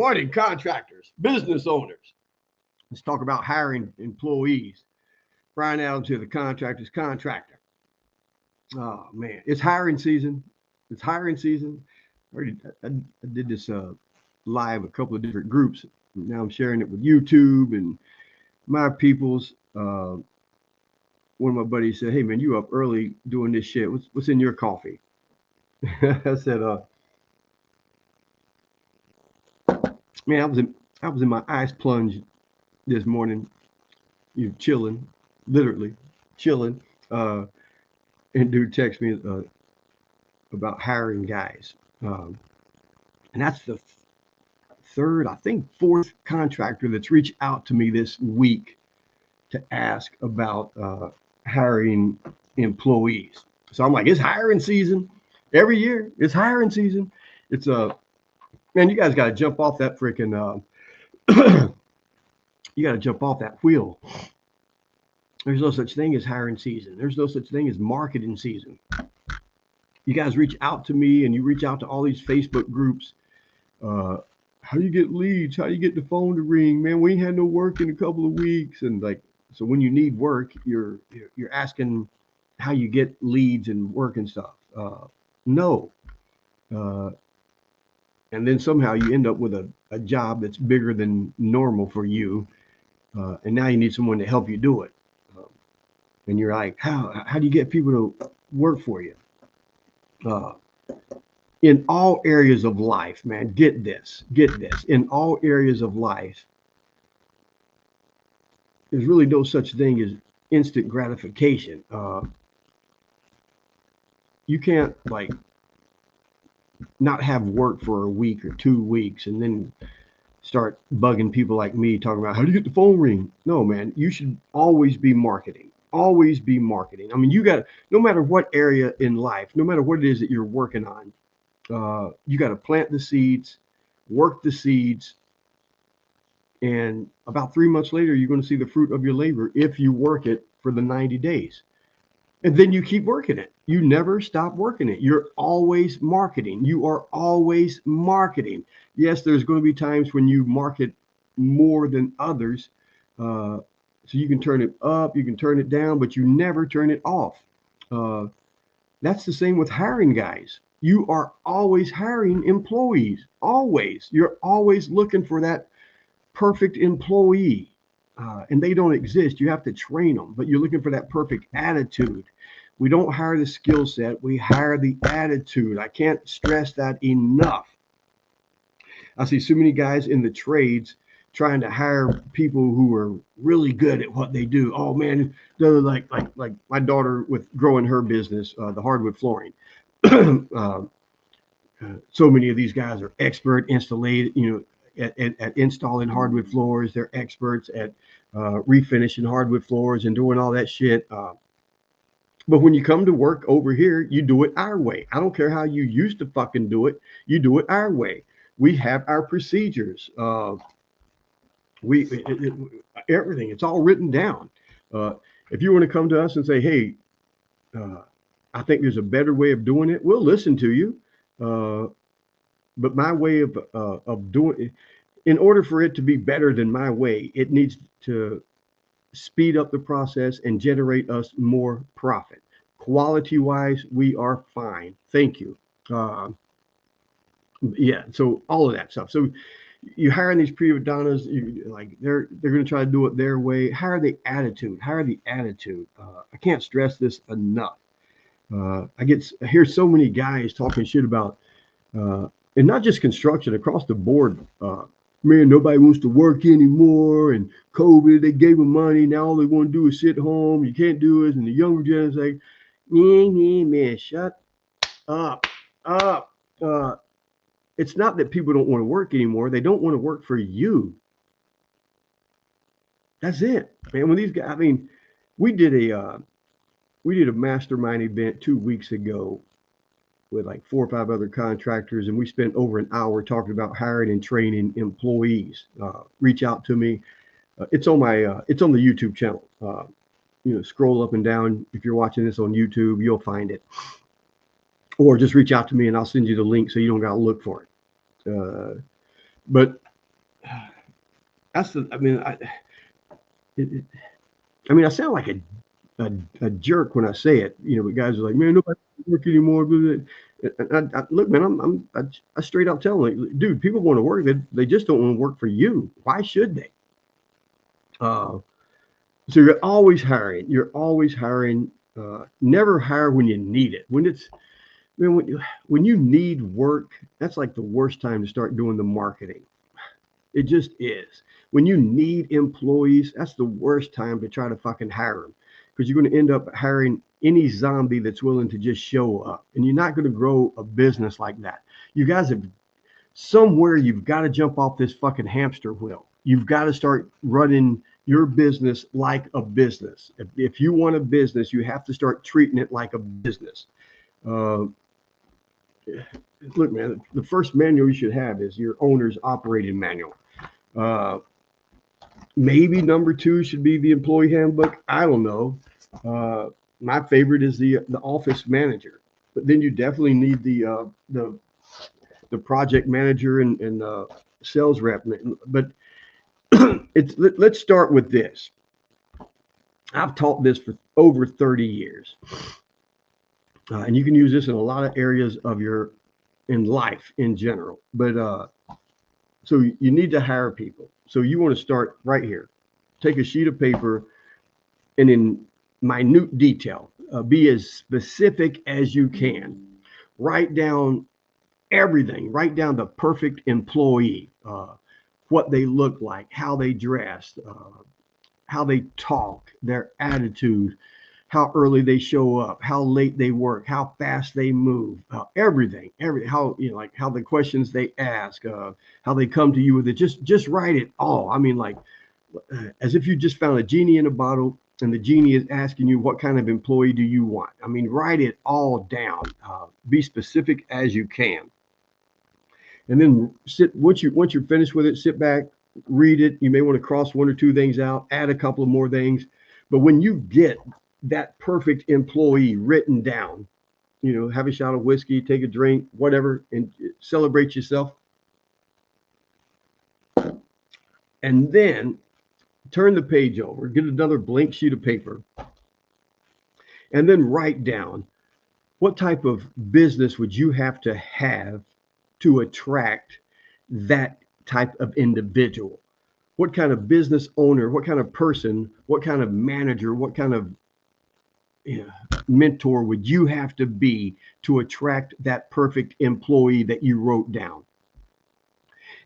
morning, contractors, business owners. Let's talk about hiring employees. Brian Adams here, the contractor's contractor. Oh man, it's hiring season. It's hiring season. I did this live a couple of different groups. Now I'm sharing it with YouTube and my peoples. One of my buddies said, "Hey man, you up early doing this shit? What's in your coffee?" I said, "Man, I was in my ice plunge this morning, chilling, literally chilling." And dude texted me about hiring guys, and that's the third, I think fourth contractor that's reached out to me this week to ask about hiring employees. So I'm like, it's hiring season every year. It's hiring season. It's man, you guys got to jump off that freaking. You got to jump off that wheel. There's no such thing as hiring season. There's no such thing as marketing season. You guys reach out to me and you reach out to all these Facebook groups. How do you get leads? How do you get the phone to ring? Man, we ain't had no work in a couple of weeks. And like, so when you need work, you're asking how you get leads and work and stuff. No. And then somehow you end up with a job that's bigger than normal for you. And now you need someone to help you do it. And you're like, how do you get people to work for you? In all areas of life, man, get this. In all areas of life, there's really no such thing as instant gratification. You can't like not have work for a week or 2 weeks and then start bugging people like me talking about how do you get the phone ring? No, man, you should always be marketing. Always be marketing. I mean, you got, no matter what area in life, no matter what it is that you're working on, you got to plant the seeds, work the seeds, and about 3 months later, you're going to see the fruit of your labor if you work it for the 90 days. And then you keep working it. You never stop working it. You're always marketing. You are always marketing. Yes, there's going to be times when you market more than others. So you can turn it up, you can turn it down, but you never turn it off. That's the same with hiring guys. You are always hiring employees. Always. You're always looking for that perfect employee. And they don't exist. You have to train them, but you're looking for that perfect attitude. We don't hire the skill set. We hire the attitude. I can't stress that enough. I see so many guys in the trades trying to hire people who are really good at what they do. Oh man, they're like my daughter with growing her business, the hardwood flooring. So many of these guys are expert at installing hardwood floors. They're experts at refinishing hardwood floors and doing all that shit. But when you come to work over here, you do it our way. I don't care how you used to fucking do it. You do it our way. We have our procedures. Everything. It's all written down. If you want to come to us and say, "Hey, I think there's a better way of doing it," we'll listen to you. But my way of doing it, in order for it to be better than my way, it needs to speed up the process and generate us more profit. Quality wise, we are fine. Thank you. Yeah. So all of that stuff. So you hiring these prima donnas, they're going to try to do it their way. Hire the attitude. I can't stress this enough. I hear so many guys talking shit about, and not just construction, across the board. Man, nobody wants to work anymore, and COVID, they gave them money. Now all they want to do is sit home. You can't do it. And the younger generation like, man, shut up. It's not that people don't want to work anymore. They don't want to work for you. That's it, man. When these guys, I mean, we did a mastermind event 2 weeks ago with like 4 or 5 other contractors, and we spent over an hour talking about hiring and training employees. Reach out to me. It's on the YouTube channel. Scroll up and down. If you're watching this on YouTube, you'll find it. Or just reach out to me and I'll send you the link so you don't got to look for it. But That's the. I mean, it, I mean, I sound like a jerk when I say it. You know, but guys are like, man, nobody work anymore. Look, man, I straight up tell them, like, dude, people want to work. They just don't want to work for you. Why should they? Uh, so you're always hiring. You're always hiring. Never hire when you need it. When it's man, when you need work, that's like the worst time to start doing the marketing. It just is. When you need employees, that's the worst time to try to fucking hire them because you're going to end up hiring any zombie that's willing to just show up. And you're not going to grow a business like that. You guys have somewhere you've got to jump off this fucking hamster wheel. You've got to start running your business like a business. If you want a business, you have to start treating it like a business. Uh, Look, man, the first manual you should have is your owner's operating manual. Uh, Maybe number two should be the employee handbook. I don't know. My favorite is the office manager, but then you definitely need the project manager and sales rep. But let's start with this. I've taught this for over 30 years, and you can use this in a lot of areas of your in life in general. But so you need to hire people. So you want to start right here. Take a sheet of paper and in minute detail, be as specific as you can. Write down everything. Write down the perfect employee, what they look like, how they dress, how they talk, their attitude, how early they show up, how late they work, how fast they move, everything, how like how the questions they ask, how they come to you with it. Just write it all. I mean, like as if you just found a genie in a bottle, and the genie is asking you what kind of employee do you want. I mean, write it all down. Be specific as you can, and then sit once you're finished with it. Sit back, read it. You may want to cross one or two things out, add a couple of more things, but when you get that perfect employee written down, have a shot of whiskey, take a drink, whatever, and celebrate yourself. And then turn the page over, get another blank sheet of paper, and then write down what type of business would you have to attract that type of individual. What kind of business owner, what kind of person, what kind of manager, what kind of mentor would you have to be to attract that perfect employee that you wrote down?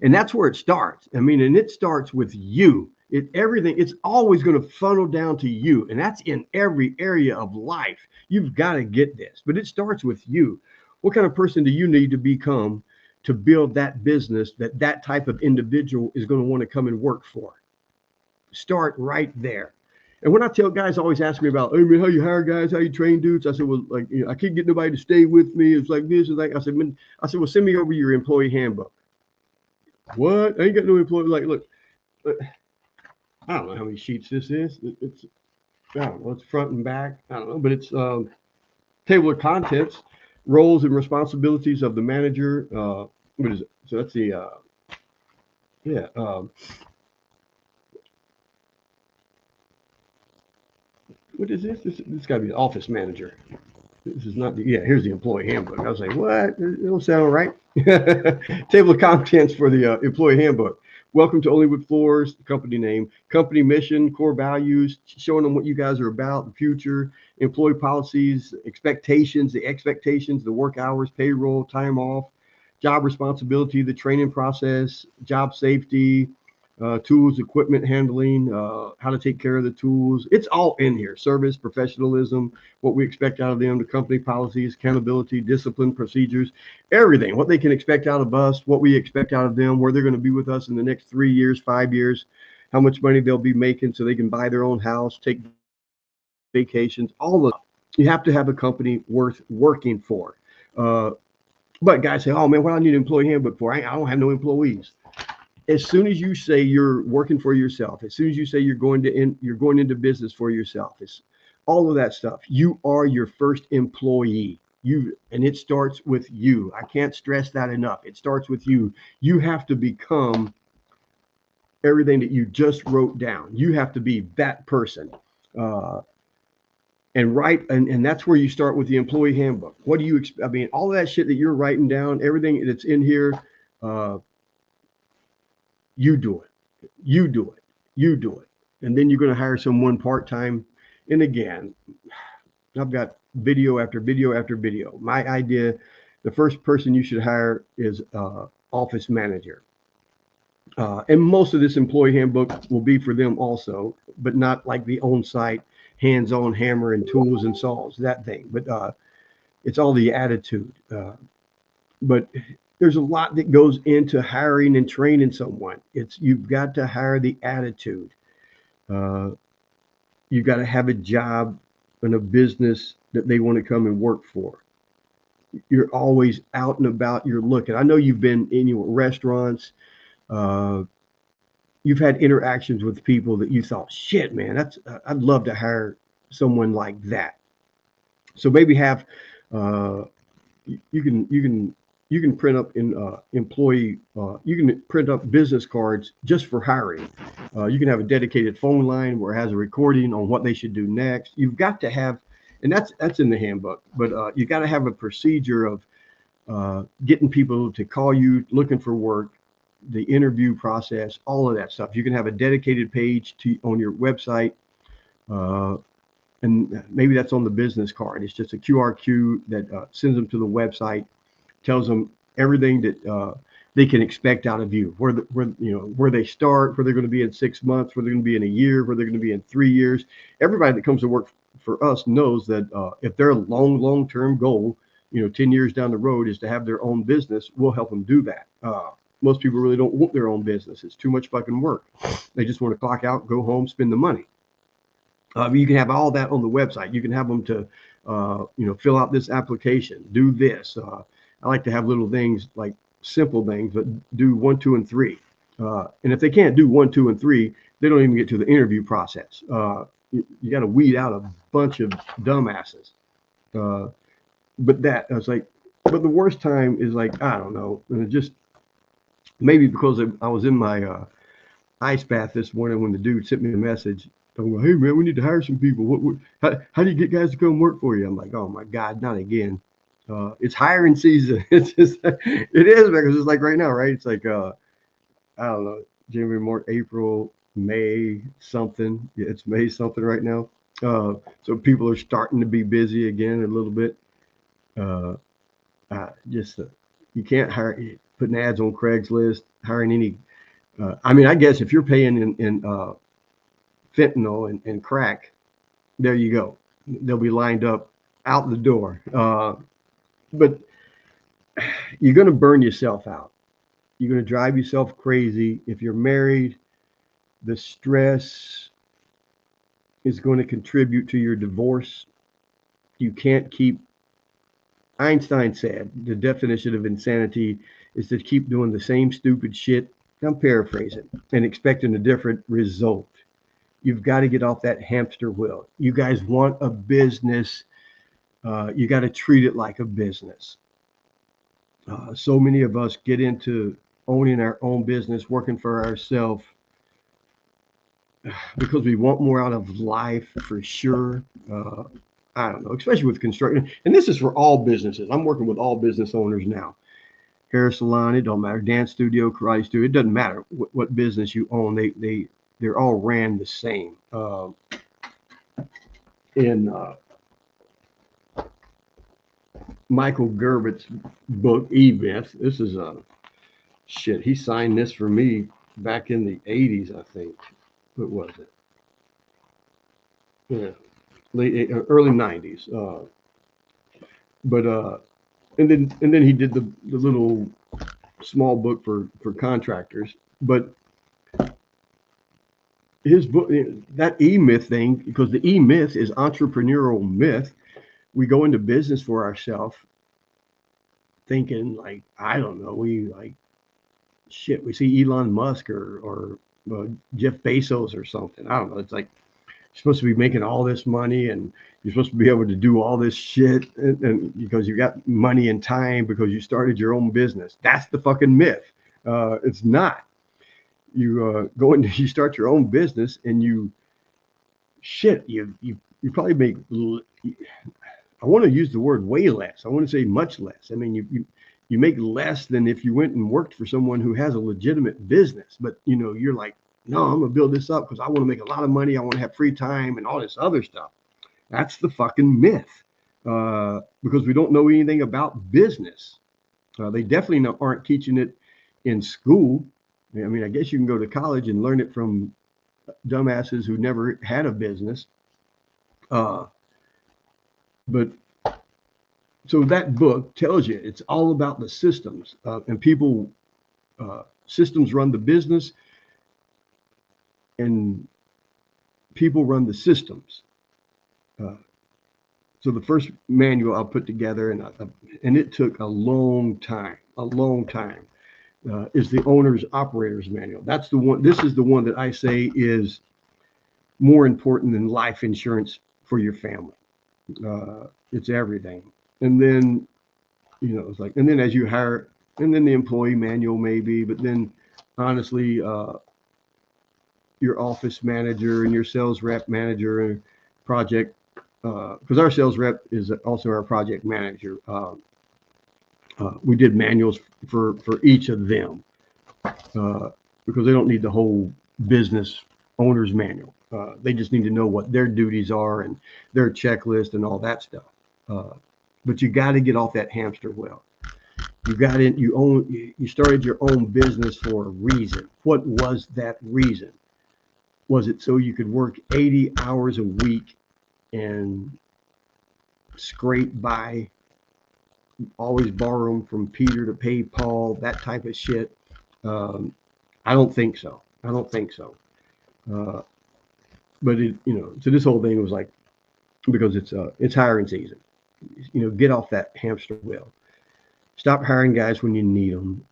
And that's where it starts. I mean, and it starts with you. It's always going to funnel down to you. And that's in every area of life. You've got to get this, but it starts with you. What kind of person do you need to become to build that business that type of individual is going to want to come and work for? Start right there. And when I tell guys, always ask me about, hey man, how you hire guys, how you train dudes. I said, well, like, I can't get nobody to stay with me. It's like this, and like I said, well, send me over your employee handbook. What? I ain't got no employee. Like, look, I don't know how many sheets this is. It's I don't know. It's front and back. I don't know, but it's table of contents, roles and responsibilities of the manager. What is it? So that's the yeah. What is this? This got to be the office manager. This is not the, yeah, here's the employee handbook. I was like, what? It don't sound right. Table of contents for the employee handbook. Welcome to Only Wood Floors, the company name, company mission, core values, showing them what you guys are about, the future, employee policies, expectations, the work hours, payroll, time off, job responsibility, the training process, job safety, tools, equipment handling, how to take care of the tools. It's all in here. Service, professionalism, what we expect out of them, the company policies, accountability, discipline, procedures, everything. What they can expect out of us, what we expect out of them, where they're going to be with us in the next 3 years, 5 years, how much money they'll be making so they can buy their own house, take vacations, all of it. You have to have a company worth working for. But guys say, oh man, what do I need an employee handbook for? I don't have no employees. As soon as you say you're working for yourself, as soon as you say you're going into business for yourself, it's all of that stuff. You are your first employee. And it starts with you. I can't stress that enough. It starts with you. You have to become everything that you just wrote down. You have to be that person. Uh, and write, and that's where you start with the employee handbook. What do you expect? I mean, all of that shit that you're writing down, everything that's in here, uh, you do it. You do it. You do it. And then you're going to hire someone part time. And again, I've got video after video after video. My idea, the first person you should hire is office manager. And most of this employee handbook will be for them also, but not like the on-site hands-on hammer and tools and saws, that thing. But it's all the attitude. But there's a lot that goes into hiring and training someone. You've got to hire the attitude. You've got to have a job and a business that they want to come and work for. You're always out and about. You're looking. I know you've been in your restaurants. You've had interactions with people that you thought, shit, man, I'd love to hire someone like that. So maybe have you can print up in employee you can print up business cards just for hiring. You can have a dedicated phone line where it has a recording on what they should do next. You've got to have, and that's in the handbook, but you got to have a procedure of getting people to call you looking for work, the interview process, all of that stuff. You can have a dedicated page on your website, and maybe that's on the business card. It's just a QR code that sends them to the website, tells them everything that they can expect out of you, where they start, where they're going to be in 6 months, where they're going to be in a year, where they're going to be in 3 years. Everybody that comes to work for us knows that if their long-term goal, 10 years down the road is to have their own business, we'll help them do that. Most people really don't want their own business. It's too much fucking work. They just want to clock out, go home, spend the money. You can have all that on the website. You can have them to, fill out this application, do this. I like to have little things like simple things, but do 1, 2, and 3. And if they can't do 1, 2, and 3, they don't even get to the interview process. You got to weed out a bunch of dumbasses. But the worst time is like, I don't know, and it just, maybe because I was in my ice bath this morning when the dude sent me a message talking about, hey man, we need to hire some people. How do you get guys to come work for you? I'm like, oh my God, not again. It's hiring season. It's just, it is, because it's like right now, right? It's like, I don't know, January, March, April, May, something. Yeah, it's May something right now. So people are starting to be busy again a little bit. You can't hire, putting ads on Craigslist, hiring any. I guess if you're paying in fentanyl and crack, there you go. They'll be lined up out the door. But you're going to burn yourself out. You're going to drive yourself crazy. If you're married, the stress is going to contribute to your divorce. You can't keep, Einstein said, the definition of insanity is to keep doing the same stupid shit, I'm paraphrasing, and expecting a different result. You've got to get off that hamster wheel. You guys want a business. You got to treat it like a business. So many of us get into owning our own business, working for ourselves, because we want more out of life for sure. I don't know, especially with construction. And this is for all businesses. I'm working with all business owners now. Hair salon, it don't matter. Dance studio, karate studio, it doesn't matter what business you own. They're all ran the same. In Michael Gerbett's book, E-Myth, this is shit. He signed this for me back in the 80s, I think. What was it? Yeah, early 90s. And then he did the little small book for contractors. But his book, that E-Myth thing, because the E-Myth is entrepreneurial myth. We go into business for ourselves thinking like, I don't know, we see Elon Musk or Jeff Bezos or something. I don't know. It's like, you're supposed to be making all this money and you're supposed to be able to do all this shit and because you got money and time because you started your own business. That's the fucking myth. It's not. you go into you start your own business and you probably make I want to use the word way less. I want to say much less. I mean, you make less than if you went and worked for someone who has a legitimate business. But you're like, no, I'm gonna build this up because I want to make a lot of money. I want to have free time and all this other stuff. That's the fucking myth, because we don't know anything about business. They definitely aren't teaching it in school. I mean, I guess you can go to college and learn it from dumbasses who never had a business. But so that book tells you it's all about the systems, and people. Systems run the business, and people run the systems. So the first manual I put together, and it took a long time, is the owner's operator's manual. That's the one. This is the one that I say is more important than life insurance for your family. It's everything. And then, it's like, and then as you hire, and then the employee manual maybe, but then honestly, your office manager and your sales rep manager and project, because our sales rep is also our project manager. We did manuals for each of them, because they don't need the whole business owner's manual. They just need to know what their duties are and their checklist and all that stuff. But you got to get off that hamster wheel. You started your own business for a reason. What was that reason? Was it so you could work 80 hours a week and scrape by, always borrow them from Peter to pay Paul, that type of shit? I don't think so. But so this whole thing was like, because it's hiring season. Get off that hamster wheel. Stop hiring guys when you need them.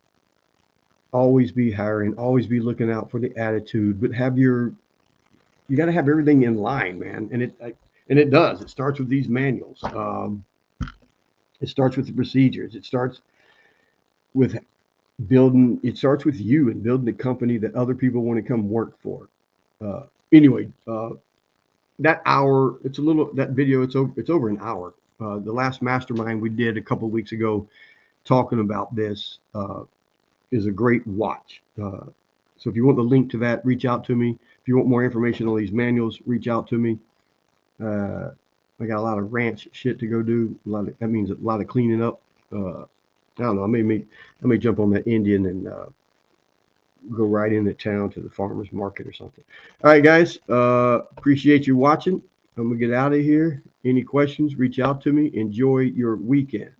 Always be hiring. Always be looking out for the attitude. But you got to have everything in line, man. And it does. It starts with these manuals. It starts with the procedures. It starts with building. It starts with you and building a company that other people want to come work for. Anyway, that hour. That video. It's over an hour. The last mastermind we did a couple of weeks ago, talking about this, is a great watch. So if you want the link to that, reach out to me. If you want more information on these manuals, reach out to me. I got a lot of ranch shit to go do. That means a lot of cleaning up. I don't know. I may jump on that Indian and go right into town to the farmer's market or something. All right, guys. Appreciate you watching. I'm gonna get out of here. Any questions? Reach out to me. Enjoy your weekend.